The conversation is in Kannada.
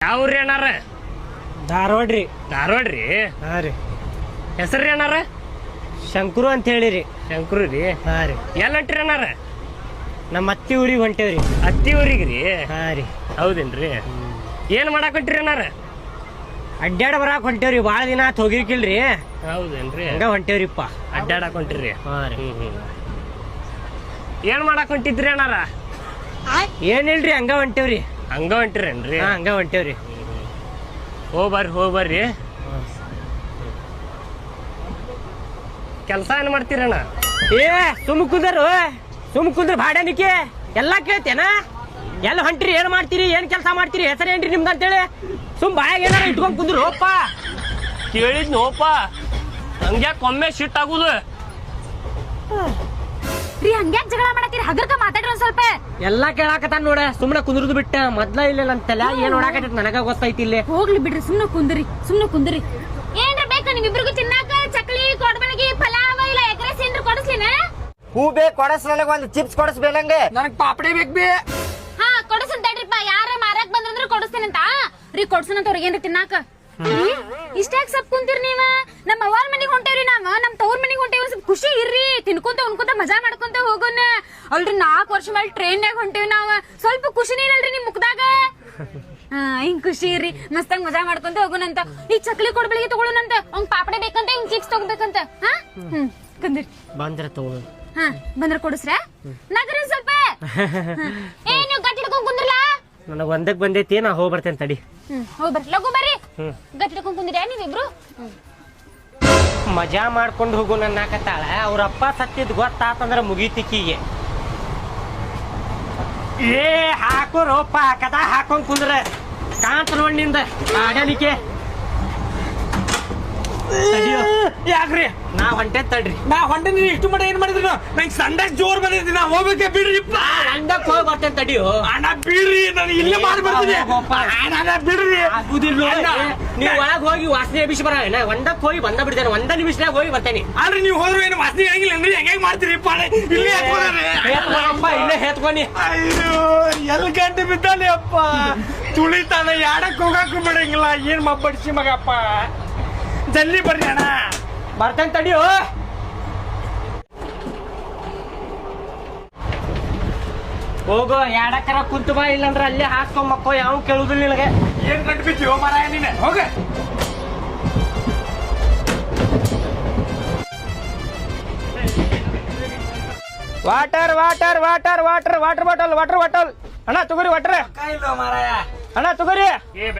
ಯಾವ್ರಿ ಅಣ್ಣಾರ? ಧಾರವಾಡ ರೀ. ಧಾರವಾಡ ರೀ? ಹಾ ರೀ. ಹೆಸರು ಅಣ್ಣಾರ? ಶಂಕರು ಅಂತ ಹೇಳಿರಿ. ಶಂಕರು ರೀ? ಹಾ ರೀ. ಎಲ್ಲ ಹೊಂಟ್ರಿ ಅಣ್ಣಾರ? ನಮ್ಮ ಅತ್ತಿ ಊರಿಗೆ ಹೊಂಟೇವ್ರಿ. ಅತ್ತಿ ಊರಿಗೆ ರೀ? ಹಾ ರೀ. ಹೌದೇನ್ರಿ? ಏನ್ ಮಾಡಾಕ್ ಹೊಂಟ್ರಿ ಅಣ್ಣಾರ? ಅಡ್ಡಾಡ ಬರಾಕ್ ಹೊಂಟೇವ್ರಿ. ಭಾಳ ದಿನ ಆತ್ ಹೋಗಿರ್ಕಿಲ್ರಿ. ಹೌದೇನ್ರಿ? ಹಂಗ ಹೊಂಟೇವ್ರಿಪ್ಪ. ಅಡ್ಡಾಡಕ್ ಹೊಂಟ್ರಿ? ಹಾ ರೀ. ಏನ್ ಮಾಡಾಕ್ ಹೊಂಟಿದ್ರಿ ಅಣ್ಣಾರ? ಏನಿಲ್ರಿ, ಹಂಗ ಹೊಂಟೇವ್ರಿ. ಹಂಗ ಹೊಂಟಿರೇನ್ರಿ? ಹಾ, ಹಂಗ ಹೊಂಟೇವ್ರಿ. ಹೋಗ್ಬರ್ರಿ. ಕೆಲಸ ಏನ್ ಮಾಡ್ತೀರಣ್ಣ? ಏ ಸುಮ್ ಕುಂದ್ರ ಭಾಡ್ಯಾನಿಕೆ ಎಲ್ಲಾ ಕೇಳ್ತೇನ. ಎಲ್ಲ ಹೊಂಟ್ರಿ, ಏನ್ ಮಾಡ್ತೀರಿ, ಏನ್ ಕೆಲಸ ಮಾಡ್ತೀರಿ, ಹೆಸರೇನ್ರಿ ನಿಮ್ದು ಅಂತೇಳಿ ಸುಮ್ ಬಾಯಾಗ ಏನಾರ ಇಟ್ಕೊಂಡ್ ಕುಂದ್ರು ಹೋಪ್ಪ. ಕೇಳಿದ್ ನೋಪ, ಹಂಗ್ಯಾಕ ಒಮ್ಮೆ ಶಿಟ್ ಆಗುದು? ರೀ ಹಂಗ್ಯಾಕ್ ಜಗಳ ಮಾಡತ್ತೀರಿ? ಹಗರ್ಕ ಮಾತಾಡ್ರಿ ಒಂದ್ ಸ್ವಲ್ಪ. ಎಲ್ಲಾ ಕೇಳಾಕತ್ತಾನ ನೋಡ, ಸುಮ್ನೆ ಕುಂದ್ರದು ಬಿಟ್ಟ. ಮೊದ್ಲ ಇಲ್ಲ ಅಂತಲ್ಲ, ಏನ್ ನೋಡಾಕತ್ತೈತಿ ನನಗ ಗೊತ್ತೈತಿ ಇಲ್ಲಿ. ಹೋಗ್ಲಿ ಬಿಡ್ರಿ, ಸುಮ್ನೆ ಕುಂದ್ರಿ. ಏನ್ರ ಬೇಕಾ ನಿಮ್ಮಿಬ್ರಿಗೂ ತಿನ್ನಾಕ? ಚಕ್ಲಿ, ಕೊಡಬಳಗಿ, ಪಲಾವ್ ಇಲ್ಲ ಎಗ್ರೆಸ್ ಏನ್ರ ಕೊಡಿಸ್ಲಿನ? ಹೂ ಬೇಕು ಕೊಡಸ್, ನನಗ ಒಂದ್ ಚಿಪ್ಸ್ ಕೊಡಸ್ಬೇಕಂಗೆ. ನನಗ್ ಪಾಪಡಿ ಬೇಕು ಬಿ. ಹಾ ಕೊಡಿಸಂತೇಳ್ರಿಪ್ಪ. ಯಾರ ಮಾರಾಕ್ ಬಂದ್ರಂದ್ರ ಕೊಡಿಸ್ತೇನಂತ. ರೀ ಕೊಡ್ಸನಂತ ಅವ್ರಿಗೆ ಏನ್ರ ತಿನ್ನಾಕ. ಇಷ್ಟಾಕ್ ಸಪ್ ಕುಂತೀರಿ ನೀವ? ನಮ್ಮ ಅವ್ವಾರ ಮನಿಗ್ ಹೊಂಟೇವ್ರಿ, ನಾವ ನಮ್ ತವ್ರ ಮನಿಗ್ ಹೊಂಟೇವಿ. ಸ್ವಲ್ಪ ಖುಷಿ ಇರ್ರಿ, ತಿನ್ಕೊಂತ ಉಣ್ಕೊಂತ ಮಜಾ ಮಾಡ್ಕೊಂತ ಹೋಗೋಣ. ಅಲ್ರಿ 4 ವರ್ಷ ಮೇಲೆ ಟ್ರೈನ್ಯಾಗ ಹೊಂಟೇವಿ ನಾವ್. ಸ್ವಲ್ಪ ಖುಷಿನೇ ಇರಲ್ರಿ ನಿಮ್ ಮುಖದಾಗ? ಹಾ, ಹಿಂಗ್ ಖುಷಿ ಇರ್ರಿ, ಮಸ್ತಾಗ ಮಜಾ ಮಾಡ್ಕೊಂತ ಹೋಗೋಣಂತ. ಈ ಚಕ್ಲಿ ಕೊಡ್ಬಳಿಗೆ ತಗೊಳ್ಳೋಣಂತ. ಅವ್ನ್ ಪಾಪಡೆ ಬೇಕಂತ, ಹಿಂಗ್ ಚಿಪ್ಸ್ ತಗೋಬೇಕಂತ. ಹಾ ಕಂದಿರಿ ಬಂದ್ರ ತಗೋ. ಹಾ ಬಂದ್ರ ಕೊಡಿಸ್ರ ನಗರಿ ಸ್ವಲ್ಪ. ಏ ನೀವು ಗಟ್ಟಿ ಹಿಡ್ಕೊಂಡ್ ಕುಂದ್ರಲ್ಲ. ನನಗ್ ಒಂದಕ್ ಬಂದೈತಿ, ನಾ ಹೋಗ್ ಬರ್ತೇನೆ ತಡಿ. ಹೋಗ್ ಬರ್ರಿ, ಲಘು ಬರ್ರಿ. ಗಟ್ಟಿ ಹಿಡ್ಕೊಂಡ್ ಕುಂದಿರ ನೀವಿಬ್ರು? ಮಜಾ ಮಾಡ್ಕೊಂಡು ಹೋಗು ನನ್ನಾಕತ್ತಾಳ. ಅವ್ರಪ್ಪ ಸತ್ತಿದ್ ಗೊತ್ತಾತಂದ್ರ ಮುಗೀತಿಕ್ಕಿಗೆ. ಏ ಹಾಕೋರಪ್ಪ, ಕದಾ ಹಾಕೊಂಡ್ ಕುಂದ್ರ ಕಾಂತ ನೋಡ್ ನಿಂದ ಆಡಲಿಕ್ಕೆ. ಯಾಕ್ರಿ ನಾ ಹೊಂಟೆ ತಡ್ರಿ. ನಾ ಹೊಂಟೆ. ನೀನು ಇಷ್ಟು ಮಟ್ಟ ಏನ್ ಮಾಡಿದ್ರಿ? ನಂಗೆ ಸಂಡಾಸ್ ಜೋರ್ ಬಂದೈತಿ, ನಾ ಹೋಗ್ಬೇಕೆ ಬಿಡ್ರಿಪ್ಪ. ಅಂಡಕ್ ಹೋಗಿ ಬರ್ತೇನೆ ತಡಿಯೋ. ಅಣ್ಣ ಬಿಡ್ರಿ, ನಾನು ಇಲ್ಲೇ ಮಾಡಿ ಬರ್ತೀನಿ. ಅಣ್ಣ ಬಿಡ್ರಿ. ಆಗುದಿಲ್ಲ. ನೀವ್ ಒಳಗ್ ಹೋಗಿ ವಾಸನೆ ಎಬಿಸಿ ಬರ. ಒಂದಕ್ ಹೋಗಿ ಬಂದ ಬಿಡ್ತೇನೆ, 1 ನಿಮಿಷನಾಗ ಹೋಗಿ ಬರ್ತೇನೆ. ಅಲ್ರಿ ನೀವು ಹೋದ್ರು ಏನು ವಾಸನೆ ಆಗಿಲ್ಲ ಅಂದ್ರೆ ಹೆಂಗ್ ಮಾಡ್ತೀರಿಪ್ಪ? ಇಲ್ಲೇ ಇಲ್ಲೇ ಹೇತ್ಕೊನಿ. ಅಯ್ಯೋ, ಎಲ್ ಗಂಟೆ ಬಿದ್ದಾನೆ ಅಪ್ಪ. ತುಳಿತಾನ, ಯಾಡಕ್ ಹೋಗಾಕು ಬಿಡಂಗಿಲ್ಲ. ಏನ್ ಮಬ್ಬಡಿಸಿ ಮಗಪ್ಪ. ಜಲ್ದಿ ಬರ್ರಿ ಅಣ್ಣ. ಬರ್ತೇನೆ ತಡಿಯೋ. ಹೋಗೋ, ಎಡಕ್ಕರ ಕುಂತು ಬಾ, ಇಲ್ಲಂದ್ರ ಅಲ್ಲೇ ಹಾಕೊಂಡ್ ಮಕ್ಕೋ. ಯಾವ ಕೇಳುದಿಲ್ಲ ನಿನಗೆ. ಏನ್ ಗಂಟು ಬಿದ್ದೀವೋ ಮಾರಾಯ ನೀನೆ. ಹೋಗ. Water water water water water bottle water bottle. ಅಣ್ಣ ತಗೋರಿ ವಾಟರ್. ಇಲ್ಲ ಮಾರಾಯ. ಅಣ್ಣ ತಗೋರಿ.